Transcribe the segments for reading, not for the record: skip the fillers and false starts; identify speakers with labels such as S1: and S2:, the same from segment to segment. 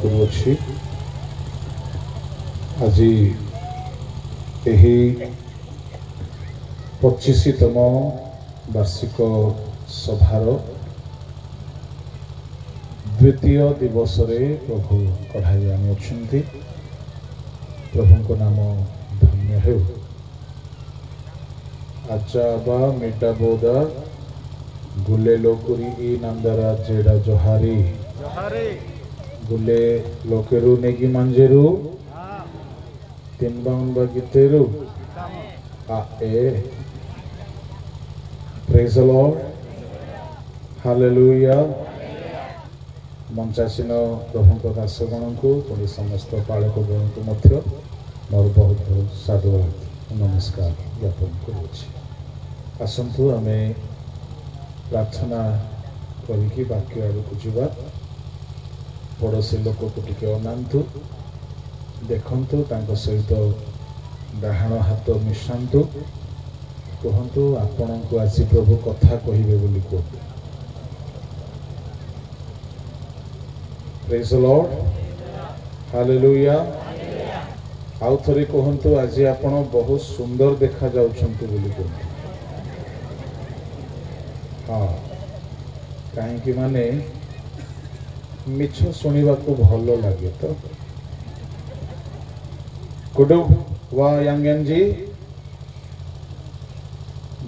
S1: କରୁଅछि। आज यही 25तम वार्षिक सभार द्वितीय दिवस रे प्रभु कढ़ाई आनी अच्छी। प्रभु नाम धन्य हो। आचाबा मिटा बोदा गुले लोकुरी ई नंदरा जेड़ा जोहारी गुले लोकेरू नेगी मंजेरू तीन बाउन बागितेरू आ ए प्रेज द लॉर्ड हालेलुया। मंचासीन प्रभु दासगण को पुणी समस्त पालक गण को मध्य मोर बहुत बहुत साधुवाद नमस्कार ज्ञापन करुछि। आसंतु आमे प्रार्थना करिकी वाक्य आड़क जावा। पड़ोसी लोक को टिके अनांतु देखंतु तांको सहित डाहाण हाथ मिशांतु कहंतु आपण को आज प्रभु कथा कहिबे बोली कहते। Praise the lord hallelujah. आउ थरे कहंतु आज आपण बहुत सुंदर देखा जाउछंतु बोली कहते। हाँ कहीं कि माने मिछ सुनिबा को भलो लागे तो कुडु वा यांगन जी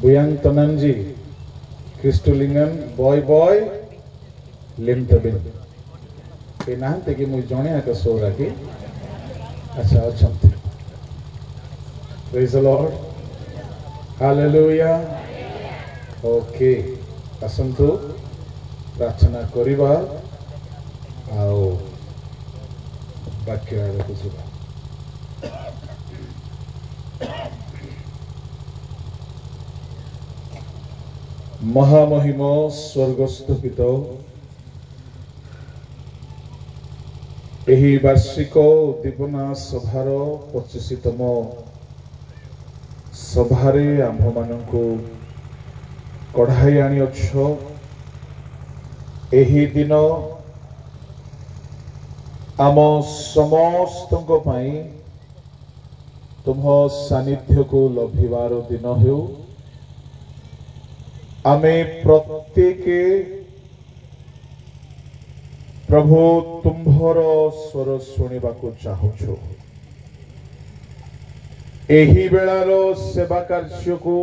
S1: बुयांग तनन जी क्रिस्टोलिंगन बॉय बॉय लिमतबिन के नाते कि मुझे जणे आका सोरा की अच्छा अच्छा। Praise the lord hallelujah. Okay आसंतु प्रार्थना करिबा आओ वाक्य आड़क जावा। महामहिम स्वर्गस्थ पिता एही वार्षिक उद्दीपना सभार 25तम सभारे आम्भ मानकु कढ़ाई आनी अच्छ। एही दिन आम समस्त तुम सानिध्य को लभिवार दिन हो। आमे प्रत्येक प्रभु तुम्भर स्वर शुणा चाहूँ। एही बेलार सेवा कार्य को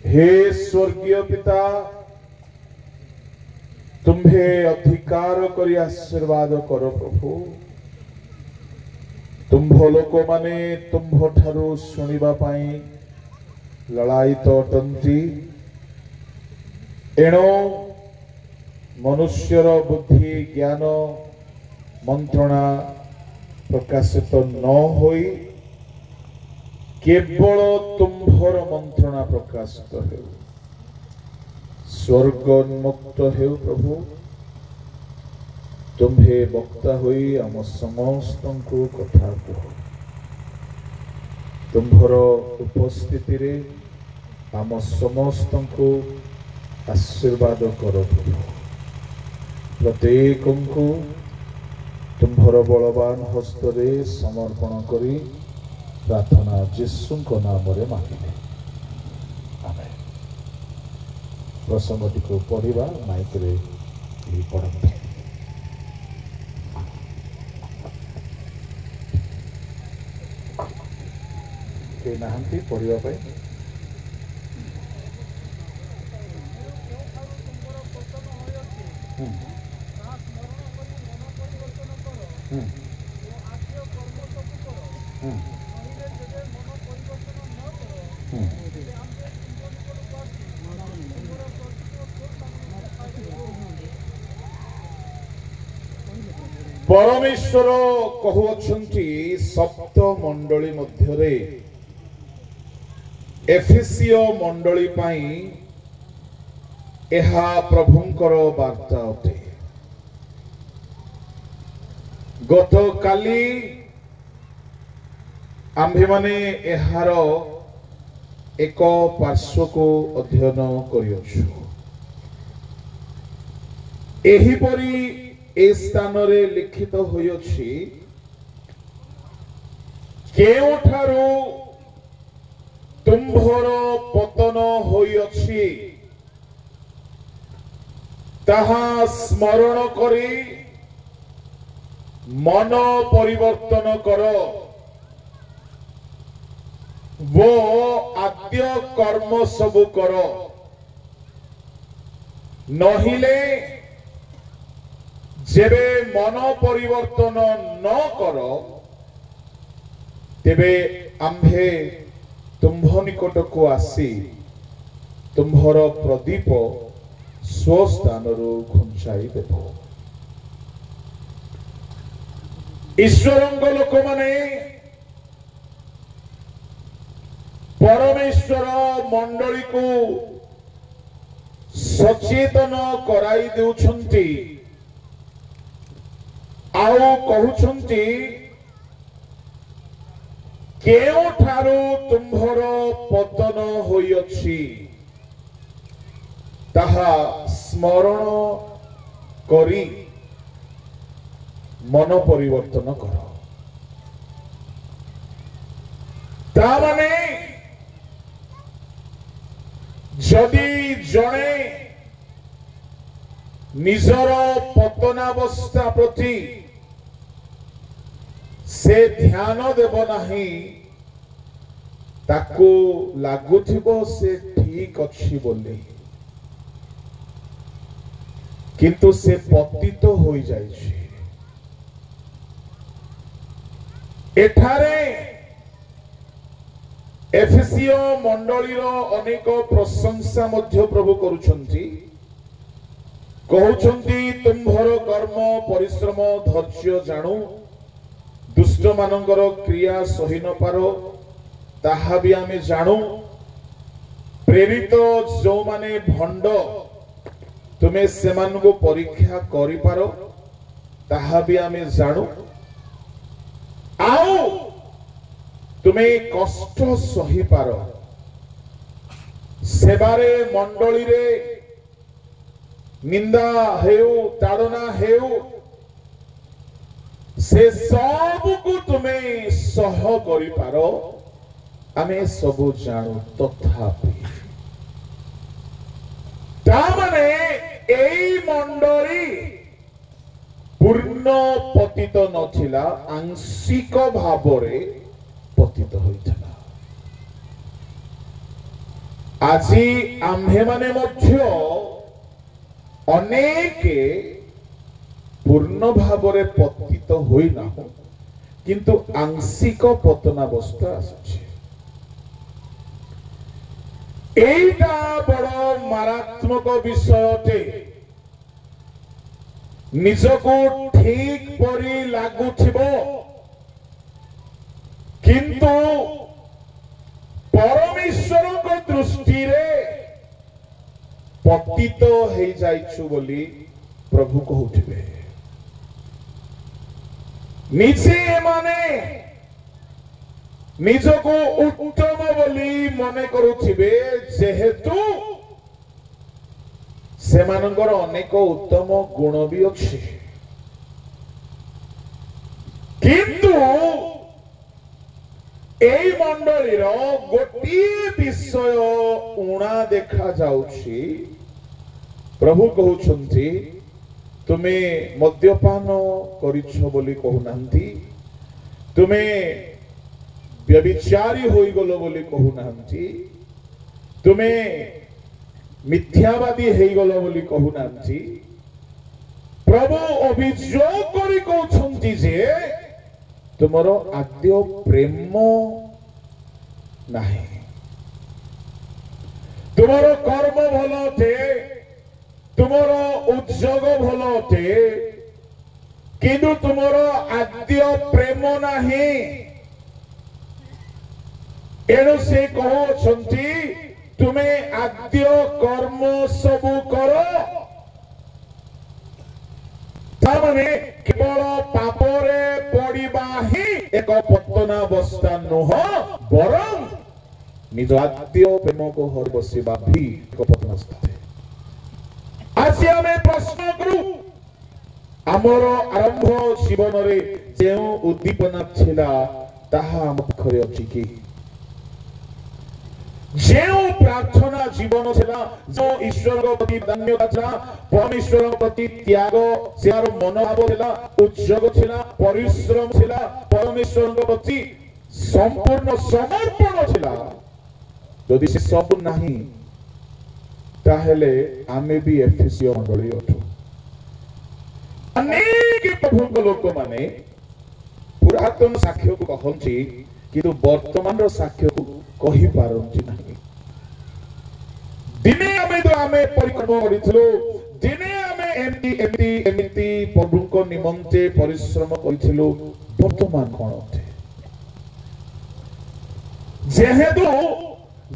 S1: हे स्वर्गीय पिता तुम्हे अधिकार करी आशीर्वाद कर प्रभु। तुम्भ लोक माने तुम्भ ठारू शुणिबा पाई ललायित अटंती। एणो मनुष्यर बुद्धि ज्ञान मंत्रणा प्रकाशित न होई केवल तुम्भर मंत्रणा प्रकाशित हो। स्वर्ग उन्मुक्त हो प्रभु। तुम्हे वक्ता होई आम समस्त को कथा कह। तुम्भर उपस्थिति रे आम समस्त को आशीर्वाद कर प्रभु। प्रत्येक को तुम्भर बलवान हस्त रे समर्पण करी प्रार्थना यीशु को नाम रे मांगिले आमेन। प्रसंगटी को पढ़िबा माइक रे पढ़ंतु। के नाहंती पढ़िबा पाई परमेश्वर कहउछंती सप्त मंडली मध्यरे एफेसियो मंडली पाई एहा प्रभुंकर वार्ता अटे। गत काली आम्भे माने एहार एक पार्श्व को अध्ययन करियछु। एहिपरि ए स्थान रे लिखित होइछि केउठारु तुम्भर पतन होइछि ताहा स्मरण करी मन परिवर्तन कर वो आद्य कर्म सब कर नहिले जेबे मन परिवर्तन न कर तेबे आम्भे तुम्भ निकट को आसी तुम्भर प्रदीप स्वस्थान घुंचाई देव। ईश्वरंग लोक माने परमेश्वर मंडली को सचेतन कराई देउछंती आउ कहउछंती केउठारु तुम्भर पतन होइछि ताहा स्मरण करी मन परिवर्तन कर। ता माने जदि जणे निजर पतनावस्था प्रति से ध्यान देव नाही ताको लागुथिबो से ठीक अछि बोली किंतु से पतित हो जाइछि। एठारे एफेसियो मंडली अनेक प्रशंसा मध्य प्रभु करुछंती कहउछंती तुम्भर कर्म परिश्रम धैर्य जाणु दुष्ट मानकर क्रिया सही न पारो ताहा भी आमे जाणु प्रेरित जो माने भंड तुमे सेमान को परीक्षा करि पारो ताहा भी आमे जाणु आओ तुमे कष्ट सही पारो सेवारे मंडली रे निंदा हेउ ताड़ना हेउ से सब को तुमे सह करि पारो आमे सब जाणु तथापि तामाने एई मंडली पूर्ण पतित नथिला आंशिक भावरे पतित होइथिला। आजी आम्भे माने मध्य अनेके पूर्ण भावरे पतित होई ना किंतु आंशिक पतनावस्था आसुछि। एटा बड़ मारात्मक विषयटे निजको ठीक परी लागुथिबो किंतु परमेश्वर को दृष्टि रे पतित हे जाइछु बोली प्रभु कहउथिबे। निजे माने निजको उत्तम बोली मने करुथिबे जेहेतु सेमानंकर अनेक उत्तम गुण भी अछि किंतु एई मंडली रो गोटी विषय उणा देखा जाउछि। प्रभु कहउछंती तुमे मद्यपान करिछो बोली कहउनांती तुमे व्यभिचारी होई गलो बोली कहउनांती तुमे मिथ्यावादी हेई गलो बोली कहउनांती प्रभु अभियोग करी कहउछंती जे तुमर आद्य प्रेम नाही तुमर कर्म भलो थे तुमर उद्योग भलो थे किंतु तुमर आद्य प्रेम नाही एणु से कहउछंती तुमे आद्य कर्म सब करो तामाने केवल पापरे पड़िबा ही एक पतनावस्था नुह बरं निज आद्य प्रेम को हर बसिबा भी एक पतनावस्था है। आज हमें प्रश्न करूं आमर आरंभ जीवन रे जो उद्दीपना थिला ताहा आम पाखरे अछि कि जो प्रार्थना जीवन थिला जो ईश्वर को प्रति धन्यवाद थिला परमेश्वर को प्रति त्याग सेर मनोभाव थिला उद्योग थिला परिश्रम थिला परमेश्वर को प्रति संपूर्ण समर्पण थिला यदि से सब नाही ताहेले आमे भी एफएससी मंडली अठु अनेक प्रभु लोक माने पुरातन साक्ष्य को कहंची किंतु वर्तमान रो साक्ष्य को कहि पारंती नाही दिने आमे परिक्रम करिथलो दिने आमे एमती प्रभु को निमंते परिश्रम करिथलो वर्तमान कोन होते जेहेतु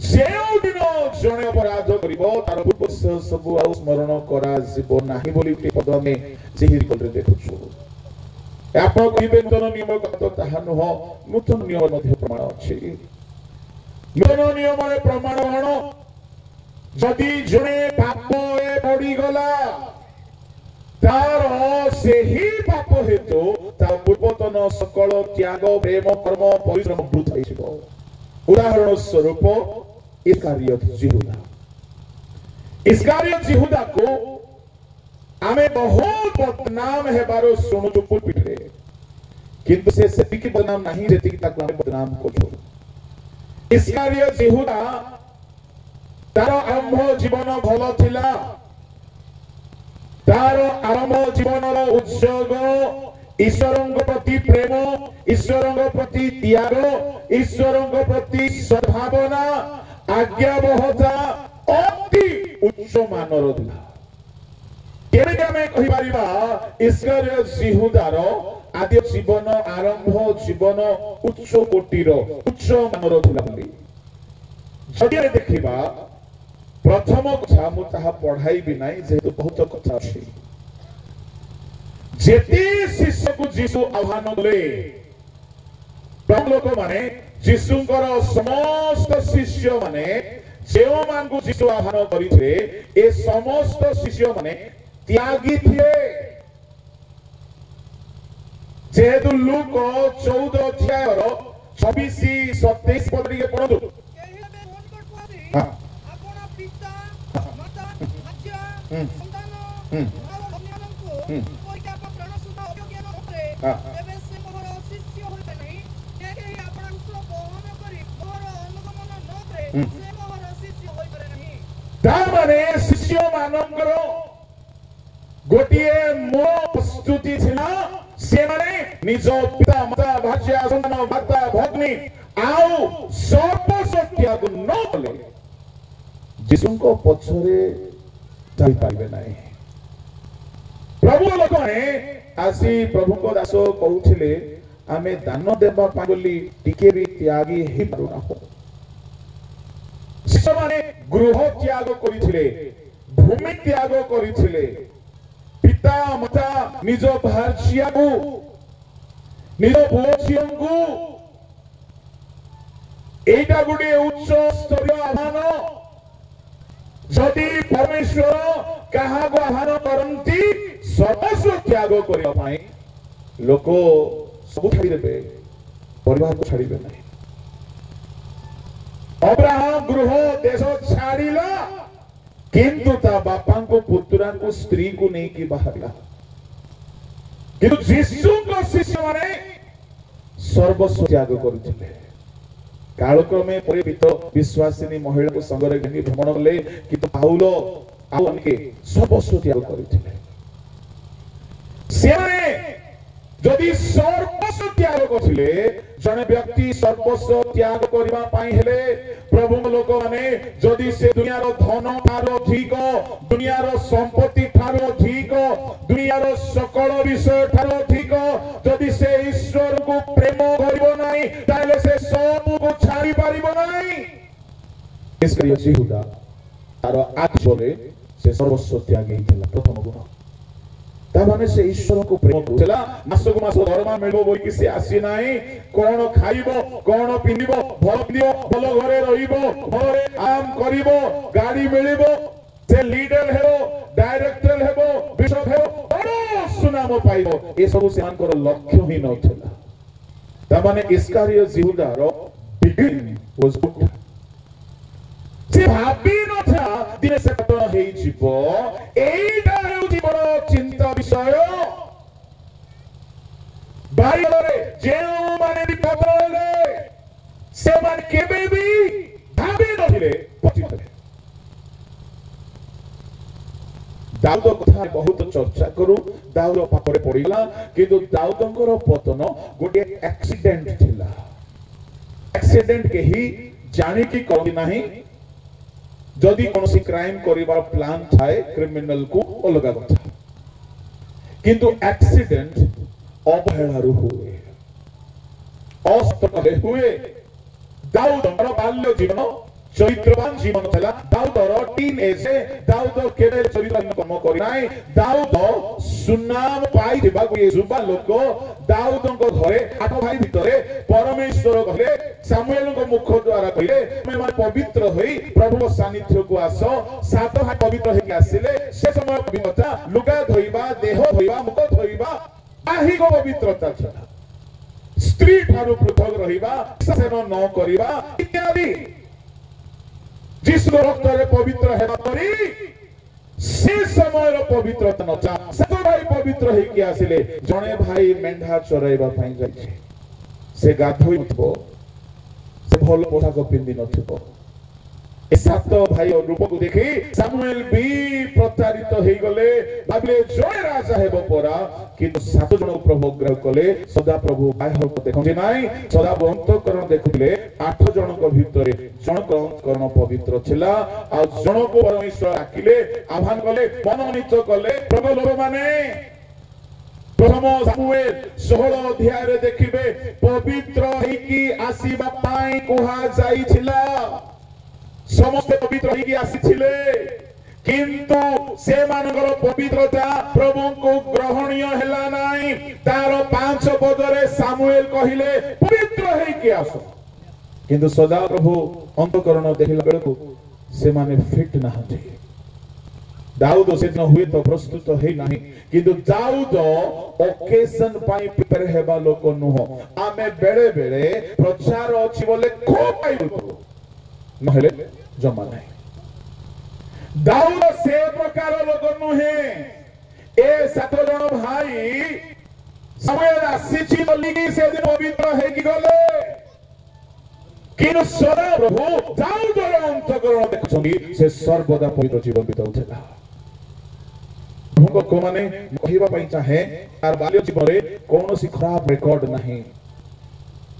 S1: जेउ दिन जने अपराध करिवो तार पूर्व सब आ स्मरण करा जीव नाही बोली पद में जेहिर कलरे देखुछु आपण कहिबे नूतन नियम कतो ताहा नुह नूतन नियम मध्ये प्रमाण अछि नूतन नियम रे प्रमाण हण जदि जने पाप ए पड़ी गला तार सेही पाप हेतु ता पूर्वतन सकल त्याग प्रेम कर्म परिश्रम वृथा होइबो उदाहरण स्वरूप इस्कारियत यहूदा को आमे बहुत बदनाम हेबारो सुनुचु पुलपिटरे किंतु से सेतिकी बदनाम नहीं जेतिकी ताको आमे बदनाम कोछु इस्कारियत यहूदा तार आरंभ जीवन भलो थिला तार आरंभ जीवनर उद्योग ईश्वरंग प्रति प्रेम ईश्वरंग प्रति त्याग ईश्वरंग प्रति सद्भावना आज्ञाबहता अति उच्च मानर थिला केबे हमें कहि परिबा इस्कारियत यहूदार आदि जीवन आरंभ जीवन उच्च कोटिर उच्च मानर थिला बोली जदि देखिबा प्रथम कथा मु ताहा पढ़ाई भी नाही जेतु बहुत कथा अछि जेती शिष्य को जीसु आह्वान ले प्रभु लोक माने जीसुंकर समस्त शिष्य माने जेओ मान को जीसु आह्वान करिथे ए समस्त शिष्य माने त्यागी थे जेतु लूक 14 अध्याय रो 26 27 पद रे पढु हां आपन पिता माता राज्य संतान शिष्य मानकर गोटे मो प्रस्तुति थिला से माने निज पिता माता भाज्य संतान माता भग्नी आउ सर्वसत्याग न कले जीसुको पछरे जाई पाइबे नाही प्रभु लोक ने आसी प्रभु को दास कहउथिले आमे दान देबा पागली टिके भी त्यागी हे परुना हो शिष्य माने गृह त्याग करिथिले भूमि त्याग करिथिले पिता माता निज भार्या को निज भोजियों को एटा गुडे उच्च स्तरीय आह्वान जदि परमेश्वर कहा को आह्वान करंती सर्वस्व त्याग करिया पाई लोक सब छाड़ी देबे परिवार को छाड़ीबे नहीं अब्राहम गृह देश छाड़ीला किंतु ता बापा को पुत्रा को स्त्री को नहीं की बाहरला किंतु यीशु को शिष्य माने सर्वस्व त्याग करथिले कालक्रमे परिपित विश्वासिनी महिला को संगरे घनी भ्रमण कले किंतु पाउल आउनके सर्वस्व त्याग करथिले सेने जदि सर्वस्व त्याग करथिले जने व्यक्ति सर्वस्व त्याग करबा पाई हेले प्रभु लोक माने जदि से दुनिया रो धन थारो अधिक दुनिया रो संपत्ति थारो अधिक दुनिया रो सकल विषय थारो अधिक जदि से ईश्वर को प्रेम करिवो नाही ताले से सब को छाड़ी पारिबो नाही इसलिए यहूदा तारो आत्मरे से सर्वस्व त्यागी थिला प्रथम गुण तामाने से ईश्वर को प्रेम करथिला मासको मास दरमा मिलबो बोल कि से आसी नाही कोन खाइबो कोन पिनिबो भल दियो भल घरे रहिबो घरे आम करिबो गाड़ी मिलिबो से लीडर हेबो डायरेक्टर हेबो बिशप हेबो बड़ सुनाम पाइब ए सब से मानकर लक्ष्य ही नथिला ता माने इस्कारियोट यहूदार बिगिनिंग वाज गुड से भाबी नथा दिने से पतन हेई जीवो एइटा हेउची बड़ चिंता विषय बाइबलरे जेउ माने भी पतले से मान केबे भी भाबी नथिले पतित दाऊद कथा बहुत चर्चा करू दाऊद पापरे पड़िला किंतु दाऊदंकर पतन गोटे एक्सीडेंट थिला एक्सीडेंट के ही जानि की करबी नाही जदि कोनोसी क्राइम करिवार प्लान थाए क्रिमिनल को अलगा कथा किंतु एक्सीडेंट अवहेलारु हुए अस्तकले हुए दाऊदर बाल्य जीवन चरित्रवान जीवन थला दाऊदर टीन एज दाऊद केबे चरित्रवान कर्म करि नाही दाऊद सुनाम पाई दिबा ये जुबा लोक दाऊदक घरे आठ भाई भितरे परमेश्वर कहले सामुएल को मुख द्वारा कहले मैं मान पवित्र होई प्रभु सानिध्य को आसो सात भाई पवित्र होई आसिले से समय पवित्रता लुगा धोइबा देह धोइबा मुख धोइबा आही को पवित्रता छला स्त्री ठारू पृथक रहिबा सेवन न करिबा इत्यादि जिस रक्त रे पवित्र हेबा परी से समय पवित्रता नचा सब भाई पवित्र हे कि आसिले जणे भाई मेंढा चराइबा पई जाय से गाधोइ थबो से भल पोशाक पिंदी नथिबो ए सात भाई रूप को देखि सामुएल भी प्रतारित हे गले भाबिले जय राजा हेबो परा किंतु सात जन प्रभु ग्रह कले सदा प्रभु बाह्य को देखि नाही सदा अंतःकरण देखुले आठ जन को भितरे जन अंतःकरण पवित्र छिला आ जन को परमेश्वर डाकिले आह्वान कले मनोनीत कले प्रभु लोक माने प्रथम सामुएल 16 अध्याय रे देखिबे पवित्र हेकी आसीबा पाई कुहा जाई छिला समस्त पवित्र होगी आसीथिले किंतु से मानकर पवित्रता प्रभु को ग्रहणीय हेला नाही तार 5 पदरे सामुएल कहिले पवित्र हे के आसो किंतु सदा प्रभु अंतःकरण देखिला बेलको से माने फिट नाहते दाऊद से न हुए तो प्रस्तुत हे नाही किंतु दाऊद ओकेजन पाई प्रिपेयर हेबा लोक नुह आमे बेले बेले प्रचार अछि बोले को पाइबो नहले जमा नहीं दाऊद से प्रकार लोक नुहे ए सात जन भाई समय आसीची बोलिकी से दिन पवित्र हे कि गले किनु सदा प्रभु दाऊदर अंतःकरण देखछनी से सर्वदा पवित्र जीवन बिताउथला को माने कहिबा पई चाहे तार बाल्य जीवन रे कोनोसी खराब रिकॉर्ड नहीं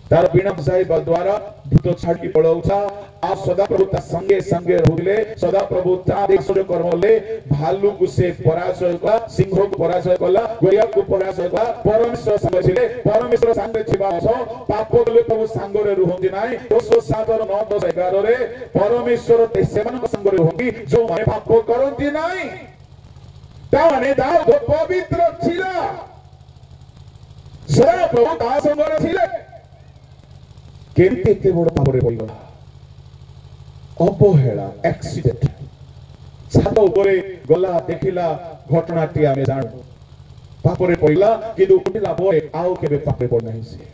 S1: तार बिना जाइबा द्वारा भूत छाड़ी पड़ौछा आ सदा प्रभु ता संगे संगे रहुले सदा प्रभु ता देशर कर्मले भालू को से पराजय कला सिंह को पराजय कला गोया को पराजय कला परमेश्वर संगे छिले परमेश्वर संगे छिबा छ पाप कले प्रभु संगे रहंती नाही 207 और 9 10 11 रे परमेश्वर सेवन संगे रहंती जो माने पाप करंती नाही ता माने दाऊद पवित्र छिला सदा प्रभु ता संगे छिले केते एते बड़ पापरे पइगला अवहेला एक्सीडेंट छात ऊपर गला देखिला घटनाटी आमे जानु पापरे पइला किदु उठिला परे आउ केबे पापरे पड़ नाही से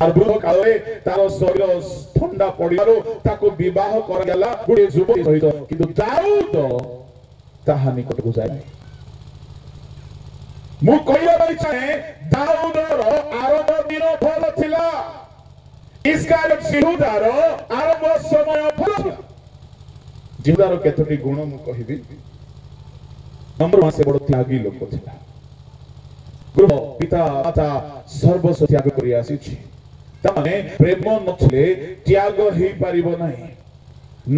S1: आर बुढ़ काले तार शरीर ठंडा पडिबारो ताको विवाह करगला गुडे जुबती सहित किदु दाऊद ताहा निकट को जाय मु कहिबा पाई चाहे दाऊदर आरंभ दिन फल थिला इस्कारियोट यहूदार आरंभ समय फल यहूदार केतोटी गुण मु कहिबी नंबर 1 से बड़ त्यागी लोक थिला गृह पिता माता सर्वस्व त्याग करि आसीछि तमाने प्रेम नथले त्याग हेई पारिबो नाही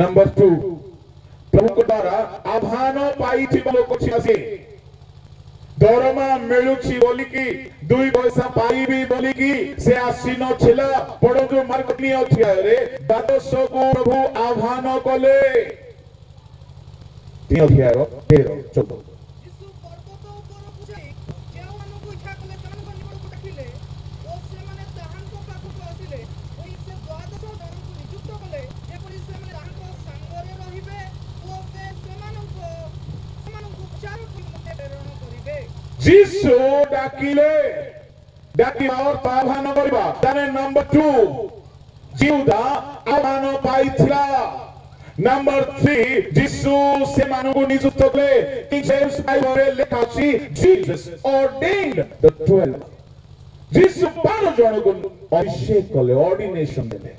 S1: नंबर 2 प्रभु द्वारा आह्वान पाइथि लोक छियासी दरमा मिलुछि बोलिकी 2 पैसा पाइबी बोलिकी से आसी न छिला पडो मार्केटनी अथिया रे 1200 को प्रभु आह्वान कले 3 अध्याय 13 14 जीसु डाकिले डाकिबा अर्थ आह्वान करबा ताने नंबर 2 जिहुदा आह्वान पाइथिला नंबर 3 जीसु से मानव नियुक्त कले कि जेम्स बाइबल लेखा अछि जीसस ordained the 12 जीसु 12 जन को अभिषेक कले ऑर्डिनेशन देले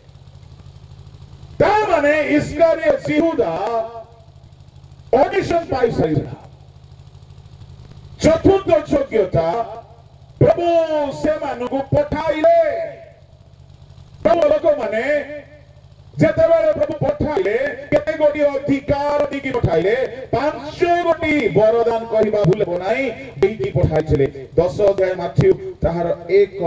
S1: ता माने इस्करियोत जिहुदा ऑडिशन पाई सरिला चतुर्थ योग्यता प्रभु से मानव पठाइले प्रभु लोक माने जेतेबेले प्रभु पठाइले केते गोटी अधिकार दिकी पठाइले 5 गोटी वरदान कहिबा भूलबो नाही देकी पठाइले 10 अध्याय माथ्यू ताहार 1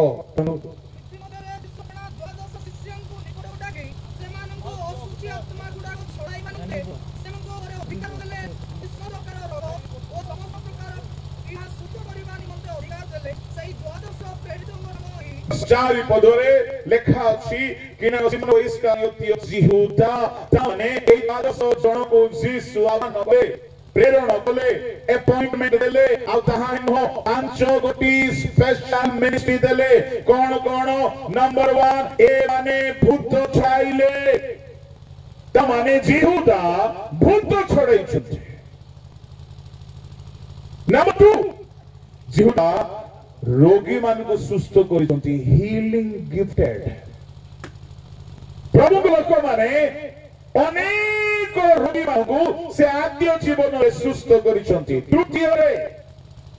S1: चारि पदरे लेखा अछि किना सिमन इस्करियोत जिहुदा ताने ए 12 जन को जीसु आह्वान कले प्रेरण कले अपॉइंटमेंट देले आ ताहा हो 5 गोटी स्पेशल मिनिस्ट्री देले कोन कोन नंबर 1 ए माने भूत छाइले ता माने जिहुदा भूत छड़ै छथि नंबर 2 जिहुदा रोगी मान को सुस्थ करिसंती हीलिंग गिफ्टेड प्रभु लोक माने अनेक रोगी मान को से आद्य जीवन रे सुस्थ करिसंती तृतीय रे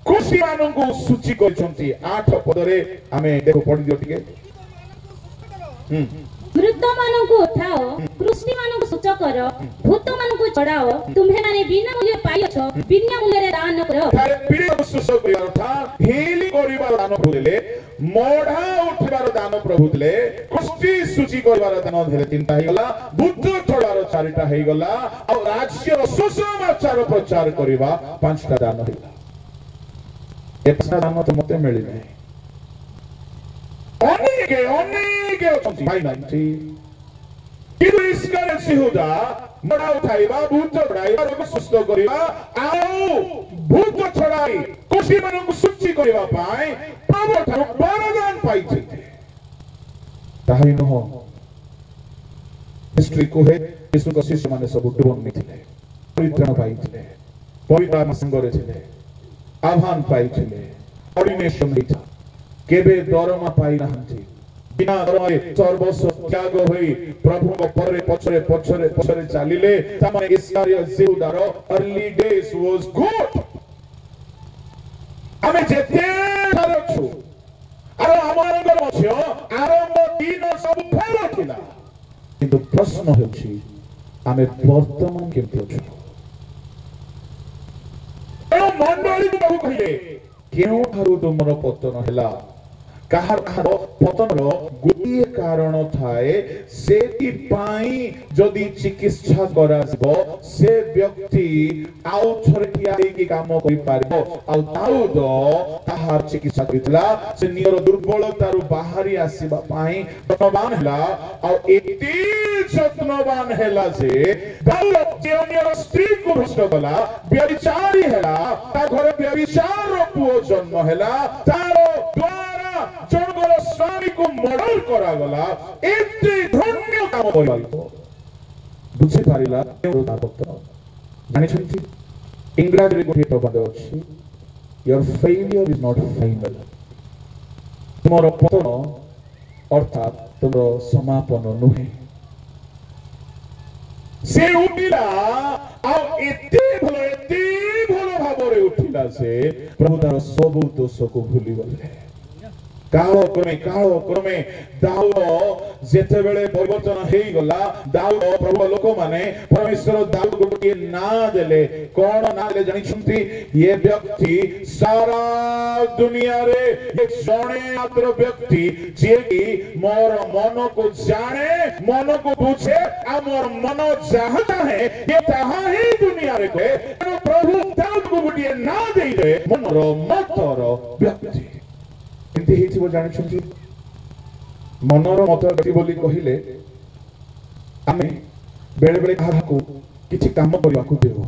S1: खुशी मान को सूची करिसंती 8 पदरे हमें देखो पढि दियो टिके
S2: मृत मानन को उठाओ कृष्ण मानन को सूच करो भूत मानन को चढ़ाओ तुम्हे माने बिना मूल्य पाइयो बिना मूल्य रे दान करो
S1: थारे पीड़ित को सुस्थ करियो था हीलिंग करिबार दान देले मोढा उठिबार दान प्रभु देले कुष्ठी सूची करिबार दान देले 3टा हे गला भूत छड़ार 4टा हे गला और राज्य सुसमाचार प्रचार करिबा 5टा दान हेला एपसा दान तो मते मिलि नै अनेक अछंती भाई नांती किदु इस्करियोत जिहुदा मडा उठाइबा भूत छड़ाइबा रोग सुस्थ करिबा आउ भूत छड़ाई कुशी मानन को सूची करिबा पाई प्रभु ठारो वरदान पाइछि ताहि न हो हिस्ट्री को है यीशु को शिष्य माने सब डुबन मिथिले परित्राण पाइथिले पवित्र आत्मा संगरे थिले आह्वान पाइथिले ऑर्डिनेशन हेता केबे दरमा पाई नाहंती बिना दरमारे सर्वस्व त्याग होई प्रभु को परे पछरे पछरे पछरे चालिले तमाने इस्करियोत जिहुदार अर्ली डेज वाज गुड आमे जेते थारछु आरो हमरंगर मध्य आरंभ दिन सब फेर थिला किंतु प्रश्न होछि आमे वर्तमान केमति अछु ए मंडली को प्रभु कहिले केउ थारु तुमर पतन हैला कहार कहार पतन गोटे कारण थाए सेति पाई जदि चिकित्सा करा जबो से व्यक्ति आउ थरे ठियाई की काम करि पारबो आ दाऊद ताहार चिकित्सा करितला से नियर दुर्बलता रु बाहरी आसीबा पाई धनवान हला आ एति जत्नवान हला जे दाऊद जे नियर स्त्री को भ्रष्ट कला व्यभिचारी हला ता घरे व्यभिचार रो पुओ जन्म हला तारो द्वारा जनगर स्वामी को मर्डर करा गला एते धन्य काम करिबा बुझि पारिला भक्त जानि छथि इंग्लिश रे गोटे प्रबाद अछि your failure is not final तुमरो पतन अर्थात तुमरो समापन नुहे से उठिला आ एते भलो भाबरे उठिला से प्रभु तार सब दोष को भूली गले कालो क्रमे दाऊद जेते बेले परिवर्तन हेई गला दाऊद प्रभु लोक माने परमेश्वर दाऊद को के ना देले कोन ना देले जानि छंती ये व्यक्ति सारा दुनिया रे एक जणे मात्र व्यक्ति जे कि मोर मन को जाने मन को बुझे आ मोर मन चाहता है ये ताहा ही दुनिया रे को प्रभु दाऊद को गुटिए ना देई दे मनरो मतरो व्यक्ति एंती हेछि जानि छंती मनर मत व्यक्ति बोली कहिले आमे बेले बेले काहा को किछि काम करबा को देबो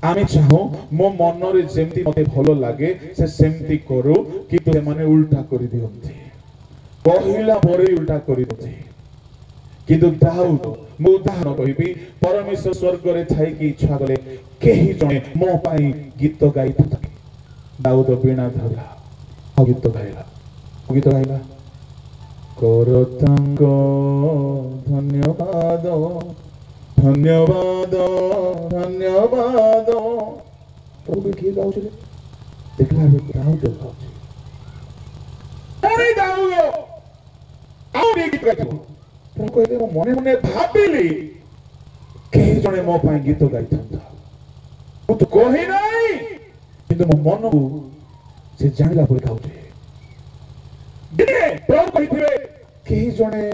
S1: आमे चाहो मो मन रे जेमती मते भलो लागे से सेमती करू किंतु से माने उल्टा करि दियंती पहिला परे उल्टा करि दियंती किंतु दाऊद मु उदाहरण कहिबी परमेश्वर स्वर्ग रे थाई की इच्छा कले केही जणे मो पाई गीत गाई था दाऊद बीणा धरला गीत गाइला करतांग धन्यवाद धन्यवाद धन्यवाद प्रभु किए गाउछले देखला दाऊद गाउछे अरे दाऊद आउ गीत गाइतो प्रभु कहले मो मने मने भाबिली केही जणे मो पाई गीत गाइथंता मु तो कहि नाही किंतु मो मन को से जानिला पर गाउछे दिने प्रभु कहिथिबे केही जणे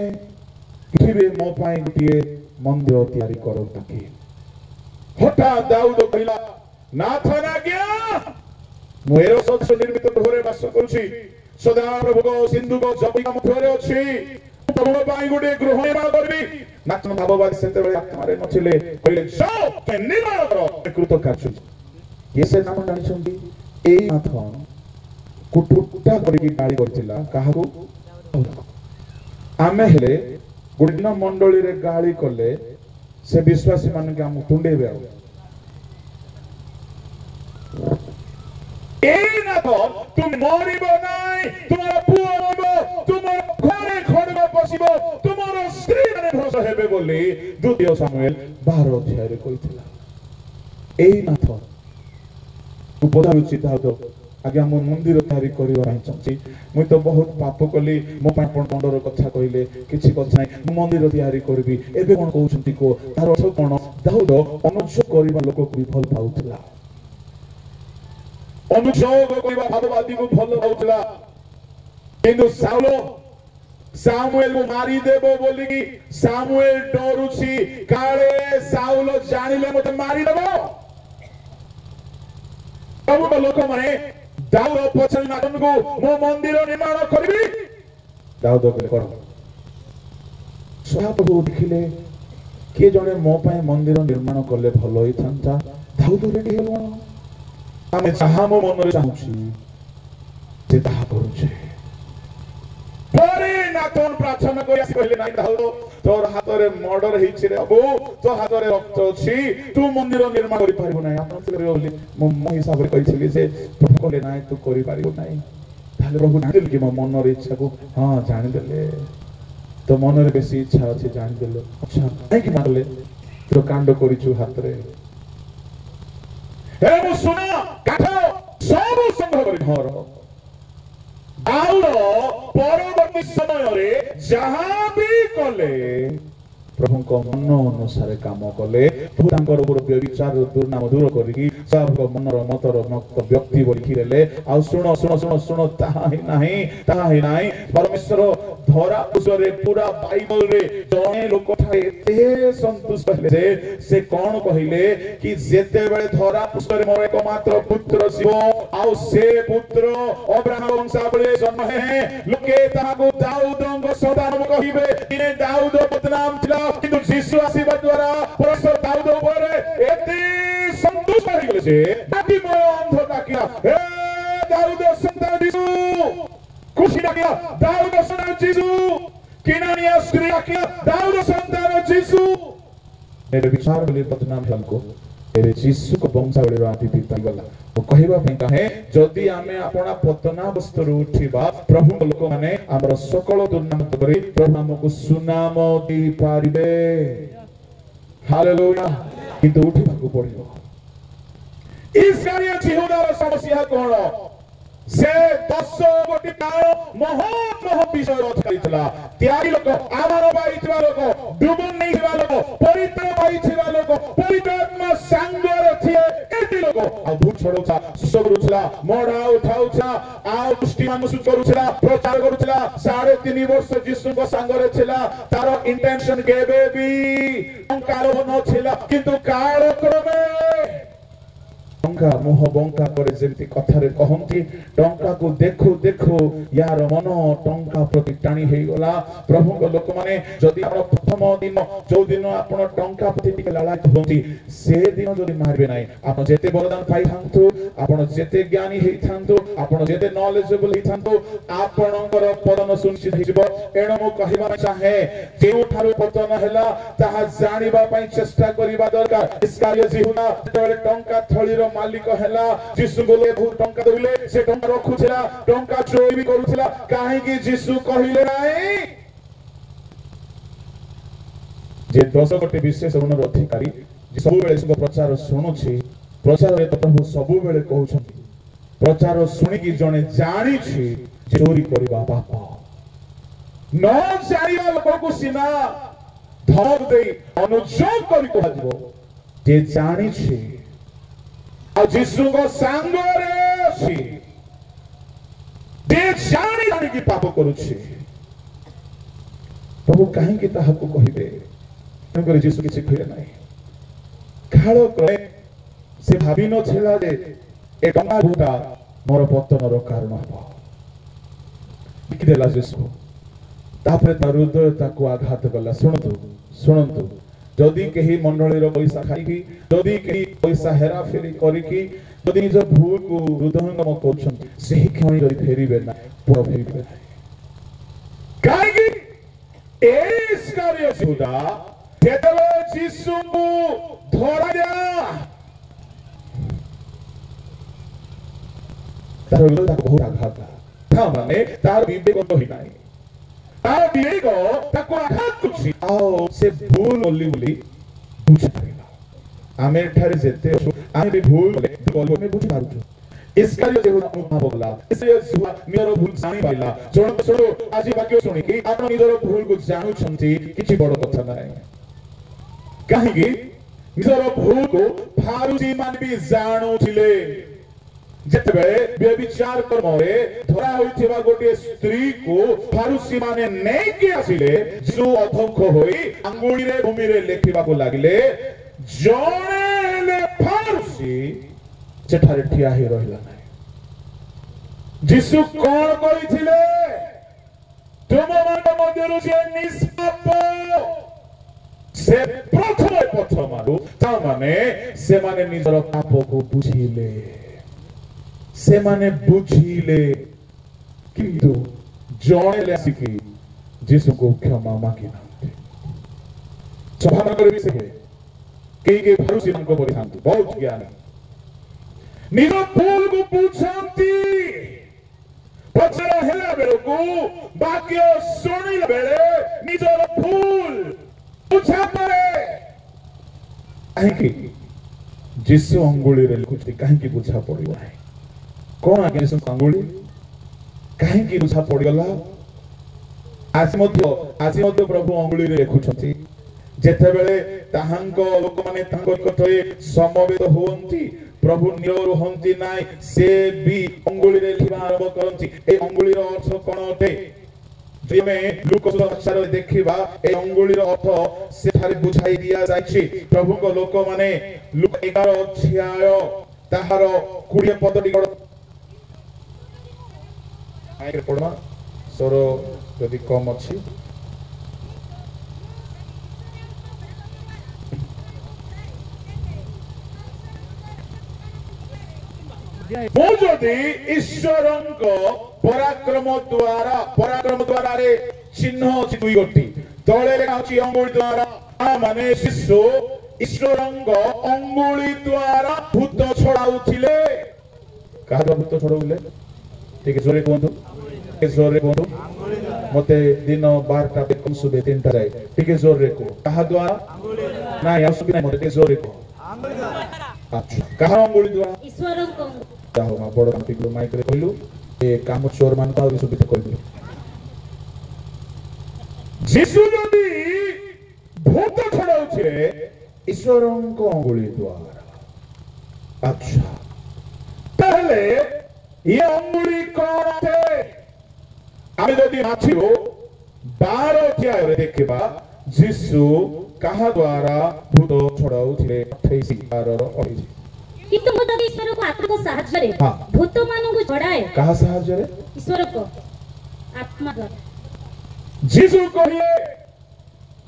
S1: पृथ्वी मो पाई गटिए मंदिर तैयारी करो ताकि हठात दाऊद कहिला नाथन आज्ञा मु एरो सदस्य निर्मित घरे वास करूछि सदा प्रभु को सिंधु को जबिका मथरे अछि तम पाई गुटे गृह निर्माण करबी नाचन भाववादी सेते आत्मारे नथिले कहिले जाओ के निर्माण करो कृत कार्य ये से नाम जानि छंदी एई नाथन कुटुटा करिकि गाड़ी करथिला काहाकू आमे हेले गुटे दिन मंडली रे गाड़ी कले से विश्वासी मान के हम तुंडेबे एई नाथन तुम मरिबो नाही तुम्हारा पुओ मरिबो तुमर घरे खड़ग पसिबो तुमर स्त्री माने भ्रष्ट हेबे बोली द्वितीय सामुएल 12 अध्याय रे कहितला एई नाथन उपदार उचित हातो आगे हम मंदिर तैयारी करबा चाहछि मु तो बहुत पाप कली मो पा पण पंडर कथा कहिले किछि कथा नै मु मंदिर तैयारी करबी एबे कोन कहउछंती को तार अर्थ कोन दाऊद अनुसरण करबा लोक को भल पाउतला अनुसरण करबा भाववादी को भल पाउतला किंतु सामुएल को मारी देबो बोली कि सामुएल डरुछि काळे साउल जानिले मते मारी देबो अब लोक माने दाऊद पछल नाटन को मो मंदिर निर्माण करबी दाऊद के कर सब को देखिले के जने मो पाए मंदिर निर्माण करले भलो होई थांता दाऊद रेडी हेलो आमे चाहा मो मन रे चाहूछी से ताहा करूछे परे नाटन प्रार्थना करिया कहले नाही दाऊद तोर हाथ रे मर्डर हिछि रे अबो तो हाथ रे रक्त अछि तू मंदिर निर्माण करि पारिबो नाही आपन से बोली मो हिसाब रे कहिसली जे प्रभु कहले नाही तू करि पारिबो नाही ताले प्रभु जानिल कि मो मन रे इच्छा को हां जानि देले तो मन रे बेसी इच्छा अछि जानि देले अच्छा नाही कि मारले तो कांड करिछु हाथ रे हे मो सुना काठो सब संभव करि घर दाऊद परवर्ती समय रे जहां भी कले प्रभु को मन अनुसार काम कले भूतांकर ऊपर व्यभिचार दुर्नाम दूर करिकी सब को मनर मतर मत व्यक्ति बोली रेले आ सुनो सुनो सुनो सुनो ताहा ही नाही परमेश्वर धरा उसरे पूरा बाइबल रे जणे लोक ठाए एते संतुष्ट हेले जे से कोन कहिले कि जेते बेले धरा उसरे मोर एकमात्र पुत्र शिव आ से पुत्र अब्राहम वंशावली जन्म है लोके ताको दाऊद सदान कहिबे इने दाऊद बदनाम थिला किंतु यीशु आशीर्वाद द्वारा परमेश्वर दाऊद ऊपर एते संतुष्ट हो गेले जे बाकी मो अंध डाकिया हे दाऊद संतान यीशु खुशी डाकिया दाऊद संतान यीशु किनानिया स्त्री डाकिया दाऊद संतान यीशु मेरे विचार बोले बदनाम हमको तेरे यीशु को वंशावली रो आदि पिता गला तो कहबा पे कहे जदी आमे आपना पतना वस्त्र उठिबा प्रभु लोक माने हमर सकल दुर्नाम करी प्रभु हमको सुनाम दी पारिबे हालेलुया किंतु उठिबा को पड़िबो इस्राएल यहूदार समस्या कोन से 10 गोटी काळ महत विषय रथ करितला त्यागी लोक आमार बाइथिबा लोक डुबन नैथिबा लोक पवित्र बाइथिबा लोक पवित्र आत्मा सांगर थिए एति लोक आ भूत छडौछा सब रुछला मोडा उठाउछा आ पुष्टि मानुष करूछला प्रचार करूछला 3.5 वर्ष यीशु को सांगरे छिला तारो इंटेंशन केबे भी अंकार न छिला किंतु काल क्रमे टंका मुह बंका करे जेमती कथारे कहंती टंका को देखो देखो यार मन टंका प्रति टाणी हे गला प्रभु को लोक माने जदी आपण प्रथम दिन जो दिन आपण टंका प्रति टिके लालायित होंती से दिन जदी मारबे नाही आपण जेते वरदान पाई थांतु आपण जेते ज्ञानी हे थांतु आपण जेते नॉलेजेबल हे थांतु आपणकर पतन सुनिश्चित हेजिबो एणो मु कहिबा चाहे जेउ थारो पतन हैला ताहा जानिबा पई चेष्टा करिबा दरकार इस्कारियोत यहूदा जेतेबेले टंका थळीर मालिक हैला यीशु बोले बहुत टंका देले से टंका रखुछला टंका चोरी भी करूछला काहे कि यीशु कहिले नाही जे 10 गोटे विशेष गुणर अधिकारी जे सब बेले सब प्रचार सुनुछि प्रचार रे तो प्रभु सब बेले कहउछन्ति प्रचार सुनि कि जने जानि छि चोरी करबा पाप न जानिया लोक को सिना धमक दे अनुजोग करि कहजिवो जे जानि छि आ यीशु को संग रे अछि जे जानि जानि कि पाप करूछि प्रभु काहे कि ताहा को कहिबे नकर यीशु किछि कहिले नाही खालो करे से भाबी न छेला जे ए टंका भूता मोर पतनर कारण हबो लिखि देला यीशु तापरे तार हृदय ताको आघात कला सुनंतु जदि केही मंडलीर पैसा खाइकी जदि केही पैसा हेरा फेरी करिकी जदि निज भूल को हृदयंगम करछन्ति सेही क्षण जदि फेरिबे ना पुरो फेरिबे ना काहेकि इस्कारियोत यहूदा जेतेबे यीशु को धरा दिया तार हृदय ताको बहुत आघात था माने तार विवेक तो ही नाही तार विवेक ताको आघात कुछि आओ से भूल बोली बोली बुझ पाइला आमे ठारे जेते आमे भी भूल बोले बोल में बुझ पारुछु इस्कारियोत यहूदा अनुभाव बोला इसलिए सुआ निजर भूल जानि पाइला छोड़ो आज वाक्य सुनि कि आपण निजर भूल को जानु छंती किछि बड़ कथा नाही काहे कि निजर भूल को फारूसी मान भी जानु थिले जेतेबेले व्यभिचार कर्मरे धरा होइथिबा गोटे स्त्री को फारूसी माने नै के आसिले जो अधोख होई अंगुली रे भूमि रे लेखिबा को लागिले जणे ले फारूसी सेठारे ठिया हे रहिला नै यीशु कोन करिथिले तुममान मध्यरु जे निष्पाप से प्रथम ता माने से माने निजर पाप को बुझिले से माने बुझिले किंतु जणे ले आसिकी यीशु को क्षमा मांगी नांते सभा नगर भी से के फारूसी मन को परिथांतु बहुत ज्ञान निज भूल को पूछंती पचरा हेला बेलो को वाक्य सुनिला बेले निजर भूल पूछा पड़े काहे कि यीशु अंगुली रे लिखुछि काहे कि बुझा पड़िबो नाही कौन आगे यीशु अंगुली काहे कि बुझा पड़ी गला आज मध्य प्रभु अंगुली रे लिखुछथि जेतेबेले ताहांक लोक माने तांक कथए समवेत होंती प्रभु निरोर होंती नाय से भी अंगुली रे लिखा आरंभ करंती ए अंगुली रो अर्थ कोन अटे जेमे लूका सुसमाचार देखिबा ए अंगुली रो अर्थ से थारे बुझाई दिया जायछि प्रभु को लोक माने लूका 11 अध्याय ताहार 20 पदटी आइके पढमा सोरो यदि कम अछि ईश्वरंक पराक्रम द्वारा रे चिन्ह अछि दुई गोटी तळे लेखा अछि अंगुली द्वारा माने शिष्य ईश्वरंक अंगुली द्वारा भूत छडाउथिले काहा भूत छडाउले ठीक जोरे कोंतु मते दिन 12टा बेकम सुबे 3टा जाय ठीक जोरे को काहा द्वारा ना यासु बिना मते जोरे को अंगुली द्वारा अच्छा काहा अंगुली द्वारा ईश्वरंक जाहो मा बड़ कांति को माइक रे कहलु ए काम चोर मान का सुबित कहलु यीशु जदी भूत छडाउछे ईश्वरंक अंगुली द्वारा अच्छा पहले ये अंगुली कौन थे आमे जदी माछियो 12 अध्याय रे देखिबा यीशु कहा द्वारा भूत छडाउथिले 28 12 रो 28
S2: किंतु मु जदि ईश्वर को आत्मा को साहाय्य रे
S1: हाँ।
S2: भूत मानन को छड़ाए
S1: कहा साहाय्य रे
S2: ईश्वर को आत्मा द्वारा
S1: जीसु कहिए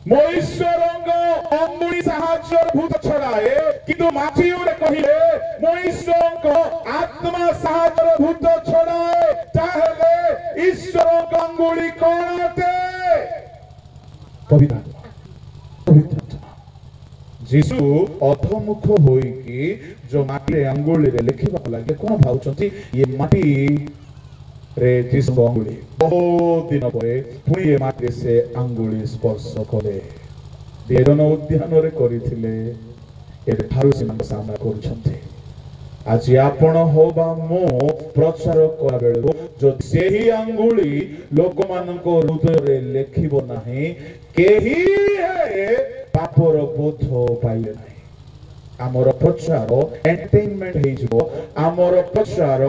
S1: मो ईश्वरंग अंगुली साहाय्य भूत छड़ाए किंतु माथियोरे कहिए मो ईश्वरंग आत्मा साहाय्य भूत छड़ाए ताहेले ईश्वरंग अंगुली कोन अटे पवित्र जीसु अधमुख होइकी जो माटी अंगुली रे लिखिबा लागे कोन भाउचंती ये माटी रे जीसु अंगुली बहुत दिन परे पुणी ये माटी से अंगुली स्पर्श करे बेदन उद्यान रे करिथिले ए फारुसी मान सामना करूछंती आज आपण होबा मो प्रचार करा बेले जो सेही अंगुली लोक मानको हृदय रे लेखिबो नाही केही है पापर बोध पाइले नाही आमर प्रचार एंटरटेनमेंट हे जिवो आमर प्रचार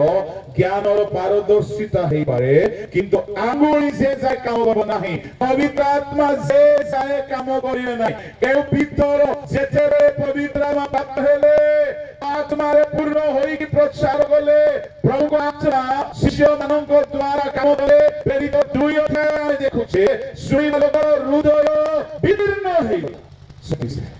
S1: ज्ञानर पारदर्शिता हे पारे किंतु आंगुली से जाय काम करबो नाही पवित्र आत्मा से जाय काम करिवे नाही के भीतर जेतेरे पवित्र आत्मा प्राप्त हेले आत्मा रे पूर्ण होई कि प्रचार कले प्रभु को आत्मा शिष्य मानक द्वारा काम कले प्रेरित 2 अध्याय देखुछे सुई लोकर हृदय विदीर्ण हेला